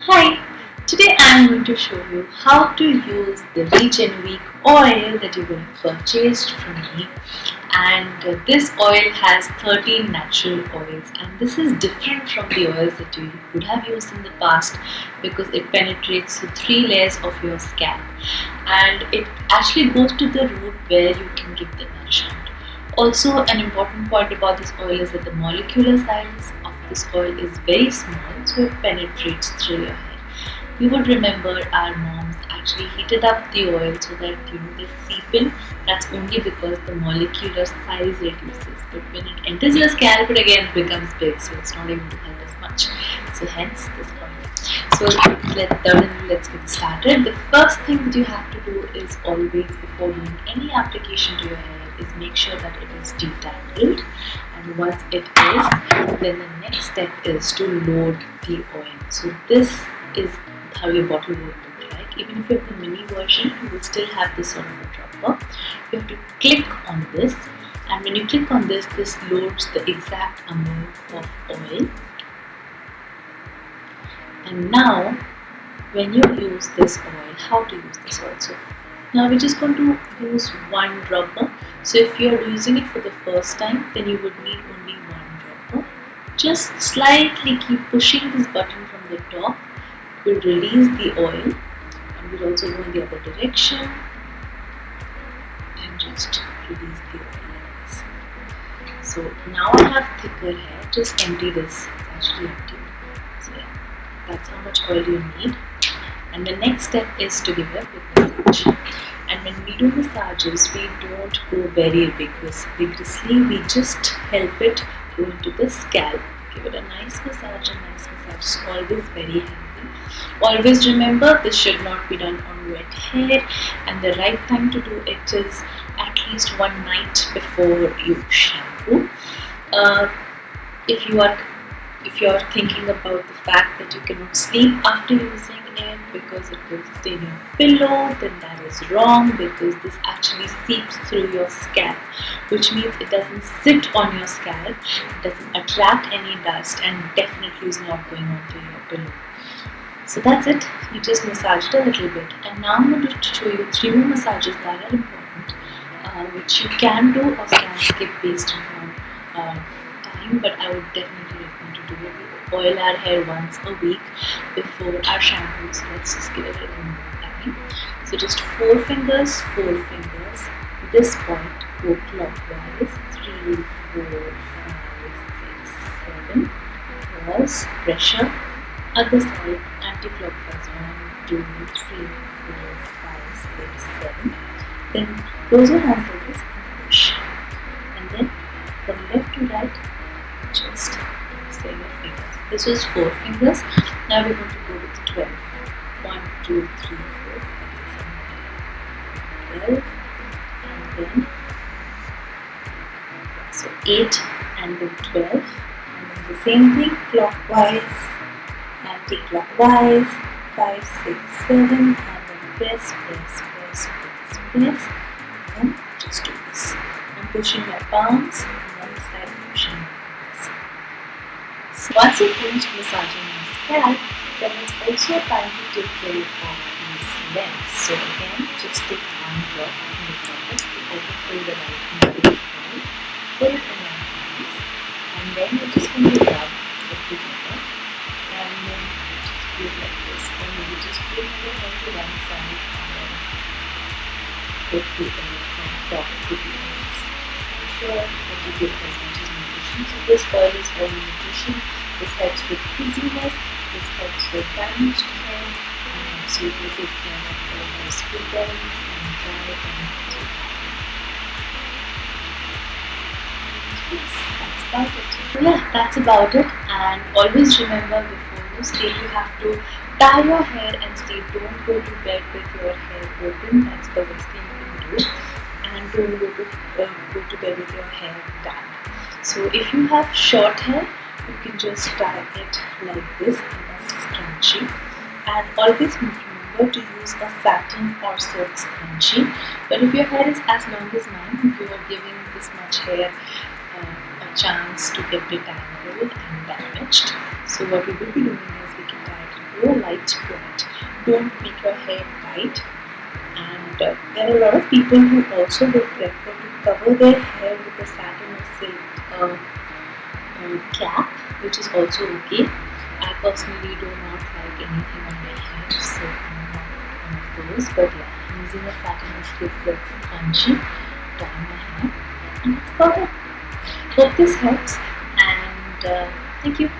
Hi, today I am going to show you how to use the Rejuvinique oil that you would have purchased from me. And this oil has 13 natural oils, and this is different from the oils that you would have used in the past because it penetrates through 3 layers of your scalp, and it actually goes to the root where you can give the nourishment. Also, an important point about this oil is that the molecular size of this oil is very small, so it penetrates through your hair. You would remember our moms actually heated up the oil so that they seep in. That's only because the molecular size reduces. But when it enters your scalp, it again becomes big, so it's not able to help as much. So hence this oil. So let's get started. The first thing that you have to do is always, before doing any application to your hair, is make sure that it is detangled. And once it is, then the next step is to load the oil. So this is how your bottle would look like. Even if you have the mini version, you will still have this sort of a dropper. You have to click on this, and when you click on this, this loads the exact amount of oil. And now, when you use this oil, how to use this oil? So now we're just going to use one dropper. So if you are using it for the first time, then you would need only one dropper. Just slightly keep pushing this button from the top. Will release the oil, and we'll also go in the other direction and just release the oil like this. So now I have thicker hair. Just empty this. It's actually empty. So yeah, that's how much oil you need. And the next step is to give a quick massage. And when we do massages, we don't go very vigorously. We just help it go into the scalp. Give it a nice massage. It's always very heavy. Always remember, this should not be done on wet hair, and the right time to do it is at least one night before you shampoo. If you are thinking about the fact that you cannot sleep after using it because it will stain your pillow, then that is wrong, because this actually seeps through your scalp, which means it doesn't sit on your scalp, it doesn't attract any dust, and definitely is not going onto your pillow. So that's it. You just massage it a little bit, and now I'm going to show you 3 more massages that are important, which you can do or can skip based on time, but I would definitely recommend to do it. We oil our hair once a week before our shampoo, so let's just give it a little more time. So just 4 fingers, 4 fingers. At this point, go clockwise. 3, 4, 5, 6, 7. Pause. Pressure. Other side, anti-clockwise. 1, 2, 3, 4, 5, 6, 7. Then close your hands like this and push. And then from left to right, just say your fingers. This was 4 fingers. Now we're going to go with 12. 1, 2, 3, 4, 5, 6, 7, 12. And then, so 8 and then 12. And then the same thing, clockwise, anti-clockwise, 5, 6, 7, and then press, and just do this. I'm pushing my palms, and then start pushing my fingers. So once you finish massaging your scalp, then it's also time to take care of these lengths. So again, just take one drop in the dropper to overfill the right hand, put it in your hands, and then you're just going to rub it together, and then just do it like this. And you just bring your hair to one side and then put the oil from top to the ends. Make sure that you give as much as nutrition. So this oil is very nutrition. This helps with frizziness. This helps with damaged hair, and helps you to take care of all those split ends and dry and dirty hair. Yes, that's about it. So yeah, that's about it. And always remember, before you sleep, you have to tie your hair and sleep. Don't go to bed with your hair open. That's the worst thing you can do. And don't go to bed with your hair done. So if you have short hair, you can just tie it like this in a scrunchie. And always remember to use a satin or silk scrunchie. But if your hair is as long as mine, if you are giving this much hair a chance to get detangled and damaged, so what we will be doing is we can tie it in go light to it. Don't make your hair tight. And there are a lot of people who also would prefer to cover their hair with a satin or silk cap, which is also okay. I personally do not like anything on my hair, so I'm not one of those. But yeah, using a satin or silk scrunchie, dye my hair, and it's perfect. Hope this helps, and thank you.